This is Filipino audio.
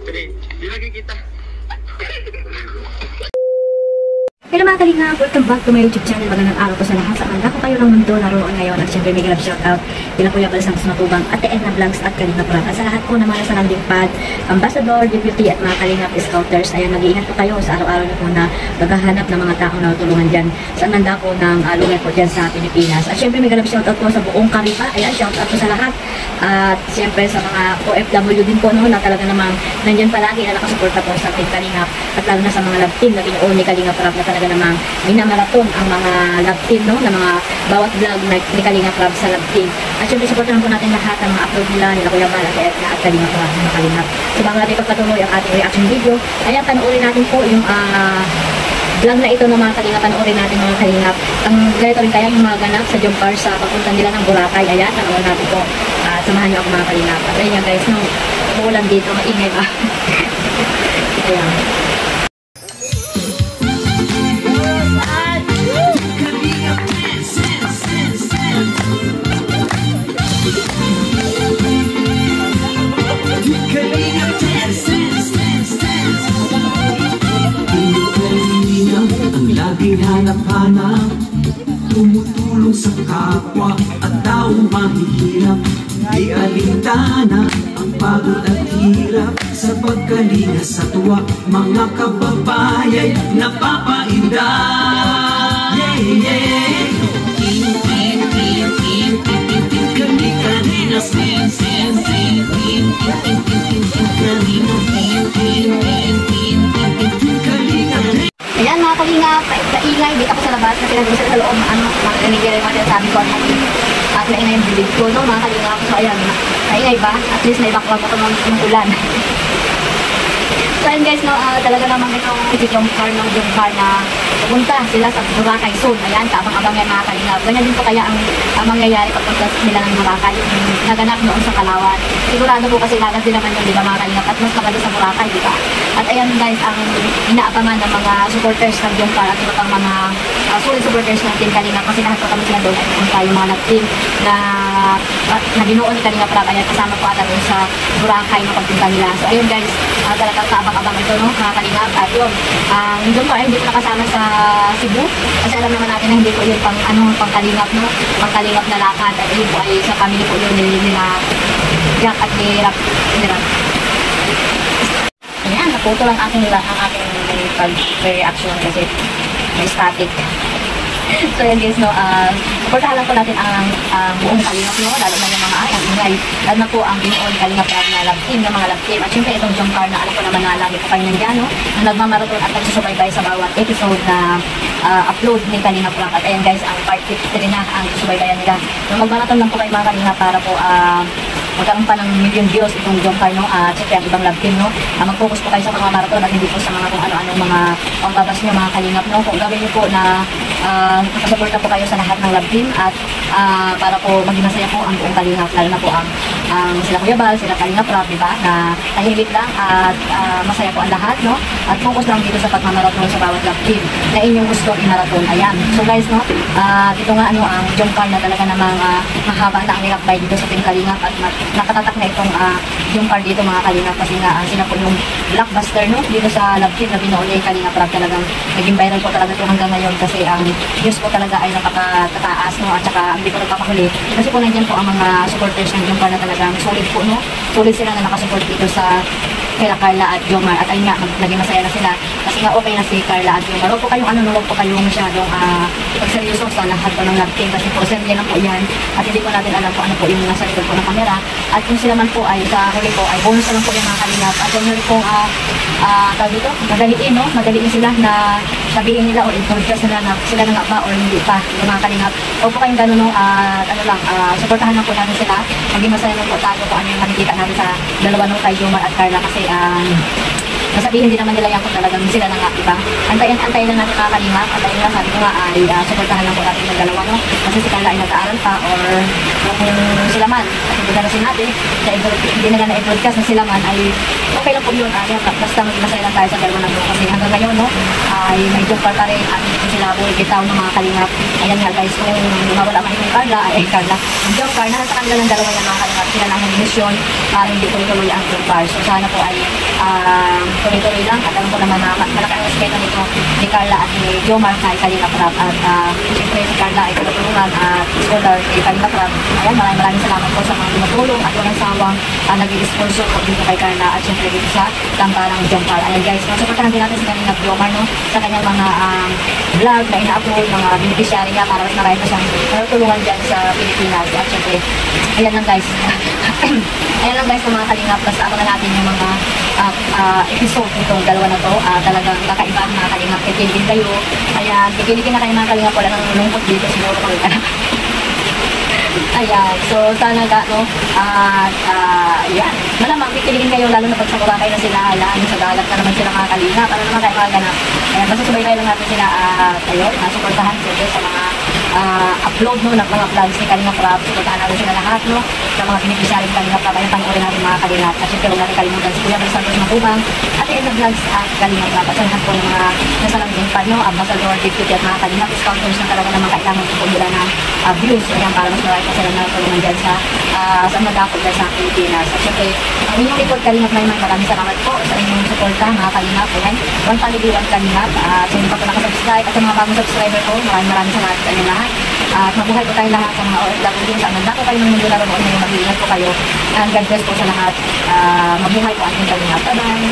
Di lagi kita. Hello mga kalingap! Welcome back to my YouTube channel. Magandang araw po sa lahat. Sa kanda ko kayo ng mundo naroon ngayon. At syempre may grab shoutout kila Kuya Bal Santos Matubang, Ate Edna Vlogs at Kalingap Rock. At sa lahat po naman sa landing pad, Ambassador, Deputy at mga Kalingap Scouters. Ayan, mag-iingat po kayo sa araw-araw na po na maghahanap ng mga taong natulungan dyan sa nanda po ng lugar po dyan sa Pilipinas. At syempre may grab shoutout po sa buong Karipa. Ayan, shoutout po sa lahat. At syempre sa mga OFW din po no, na talaga namang nandyan palagi na nakasuporta po sa Team Kalingap. At lalo na sa mga love team na binuo ni Kalingap Rock na talaga namang minamaraton ang mga love team no, na mga bawat vlog ni Kalingap Rock sa love team. At syempre supportan po natin lahat ng mga upload nila nila Kuya Bal, Ate Edna at Kalingap Rock ng Kalingap. So bago natin pagpatuloy ang ating reaction video, ayan, panoorin natin po yung vlog na ito ng mga Kalingap. Panoorin natin mga Kalingap. Ang ganito rin kaya yung mga ganap sa Jump Car sa pagpunta nila ng Boracay. Ayan, panoorin natin po. Samahan niyo ako mga Kalingap. At ayan guys, no, umuulan dito, maingay ba? Ayan. Hanap-hanap, tumutulong sa kapwa at taong mahihirap. Di alintana ang pagod at hirap sa pagkalinga sa tuwa. Mga kababayay napapainda. Yeah, yeah. Kalina, sin, sin, sin. Ayan mga Kalingap, kaingay dito ako sa labas kasi nag-usap sa loob nangyayari mga sabi ko at naingay yung bibig ko no mga Kalingap. So ayan, kaingay ba? At least may background ako ng ulan. So ayan guys, no, talaga naman itong Jump Car na pupunta sila sa Boracay soon. Ayan, kaabang-abang yan mga Kalingap. Ganyan din po kaya ang mangyayari pagpunta nila ng Boracay, yung naganap noon sa Kalawan. Sigurado po kasi lagas din naman yun, di ba mga Kalingap? At mas maganda sa Boracay, di ba? At ayan guys, ang inaabangan ng mga supporters ng Jump Car at iba pang mga solid supporters ng Team Kalingap, kasi lahat po kami sila doon ay pupunta yung mga nag-team na binuo ni Kalingap Rock. Ayan, kasama po ata doon sa Boracay na pagpunta nila. So ayun guys, talagang kaabang-abang ito no, mga Kalingap. At yun, yung Jump Car ay hindi ko nakasama sa Cebu kasi alam naman natin na hindi po yun pang Kalingap no, pang Kalingap na lakad. At yun po ay sa family po yun nila Jack at ni Rap. Ayan, naputo lang ang aking pag-reaction kasi may static. So yan guys, no, supportahan lang po natin ang buong Kalingap no, lalo na yung mga ingay, lalo na po ang binuo ni Kalingap Rock na love team, ng mga love team. At syempre itong Jump Car na alam ko naman na lagi po kayo nandiyan no, na nagmamaraton at nagsusubaybay sa bawat episode na upload ni Kalingap Rock. At ayan guys, ang part 53 na ang subaybayan nila. So magmaraton lang po kayo mga Kalingap para po magkaroon pa ng million views itong Jump Car no, at syempre ang ibang love team no. Mag-focus po kayo sa mga marathon at hindi po sa mga kung ano-anong mga pangbabas nyo mga Kalingap no. Kung gawin nyo po na nakasuporta po kayo sa lahat ng love team at para po maging masaya po ang buong Kalingap, lalo na po ang sila Kuya Bal, sila Kalingap Rock, diba, na tahimik lang at masaya po ang lahat no. At focus lang dito sa pagmamarathon sa bawat love team na inyong gusto i-marathon. Ayan, so guys no, dito nga ano ang Jump Car na talaga namang mahaba na ang nilakbay dito sa Team Kalingap at nakatatak na itong Jump Car dito mga Kalingap kasi nga sila po yung blockbuster no dito sa love team na binuo ni Kalingap Rock. Talagang naging viral po talaga ito hanggang ngayon kasi ang views po talaga ay napakataas no, at saka hindi po nagpapahuli kasi po nandiyan po ang mga supporters ng Jump Car na talagang solid po no, solid sila na nakasupport dito sa kila Carla at Jomar. At ayun nga, naging masaya na sila kasi nga okay na si Carla at Jomar. Huwag po kayong huwag po kayong masyadong pagseryoso sa lahat po ng love team kasi po serye lang po yan at hindi po natin alam po ano po yung nasa likod po ng camera. At kung sila man po ay sa huli po ay bonus na lang po yung mga Kalingap. At huwag nyo rin pong tawag dito, madaliin no, madaliin sila na sabihin nila o encourage sila na sila na nga ba or hindi pa yung mga Kalingap. Huwag po kayong gano'n no, supportahan lang po natin sila. Maging masaya lang po tayo kung ano yung nakikita natin sa dalawa nung kay Jomar at Carla kasi Sasabihin din naman nila yan kung talagang sila na nga, diba? Antayin lang natin mga kalingap. Antayin lang, sabi ko nga ay supportahan lang po natin yung dalawa, no? Kasi si Carla ay nag-aaral pa or kung sila man, at hindi na sinabi, hindi na na-broadcast na sila man ay okay lang po yun. Basta masaya lang tayo sa dalawa na doon. Kasi hanggang ngayon, no, ay may joke pa rin at hindi sila buhay bitaw ng mga kalingap. Ayan nga guys, kung mawala man yung Carla, yung joke car, nasa kanila ng dalawa yung mga kalingap. Sila lang ang mission para hindi tuloy-tuloy ang joke car. So sana po ay tuloy-tuloy lang. At alam ko naman na malaki ang respeto nito ni Carla at ni Jomar kay Kalingap Rap. At siyempre si Carla ay tulungan at scholar kay Kalingap Rap. Ayan, maraming salamat po sa mga tumutulong at walang sawang nag-i-sponsor po dito kay Carla at siyempre dito sa Tamparang Jomar. Ayan guys, supportahan din natin si Kalingap Jomar, no, sa kanyang mga vlog na ina-upload, mga beneficiary niya para mas marami pa siyang tulungan dyan sa Pilipinas. At siyempre, ayan lang guys. Ayan lang guys sa mga Kalingap. Basta ako na natin yung mga episode nitong dalawa na to. Talagang kakaiba ang mga Kalingap. Kikiligin kayo. Ayan, kikiligin na kayo mga Kalingap. Wala nang lungkot dito. Siguro kami ka na. Ayan, so sana ka, no? Ayan, malamang kikiligin kayo lalo na pag sa Boracay na sila. Ayan, sa dalat na naman sila mga Kalingap. Ano naman tayo mga ganap. Ayan, basta subaybay lang natin sila. Ayun, supportahan sila sa mga upload, no, ng mga vlogs ni Kalingap Rap. Supportahan natin sila lahat, no, sa mga beneficiary ng Kalingap Rap. Ayan, panoorin natin mga Kalingap. At syempre, huwag natin kalimutan si Kuya Bal Santos Matubang at yung vlogs at Kalingap Rap. At sanahan po ng mga nasalangin pa, no, Ambassador, Deputy at mga Kalingap sponsors na talaga naman kailangan po nila ng views. Ayan, para mas marami pa sila na tulungan dyan sa madakot dyan sa Pilipinas. At syempre, ang inyong report Kalingap Maymay, maraming salamat po sa inyong suporta mga Kalingap. Ayan, one family, one Kalingap. So, hindi pa po nakasubscribe at sa mga bagong subscriber po, maraming salamat sa inyo lahat. At mabuhay po tayo lahat sa mga OFW sa mandako kayo ng mundo na roon ngayon. Mag-iingat po kayo. And God bless po sa lahat. Mabuhay po ating Kalingap. Bye-bye!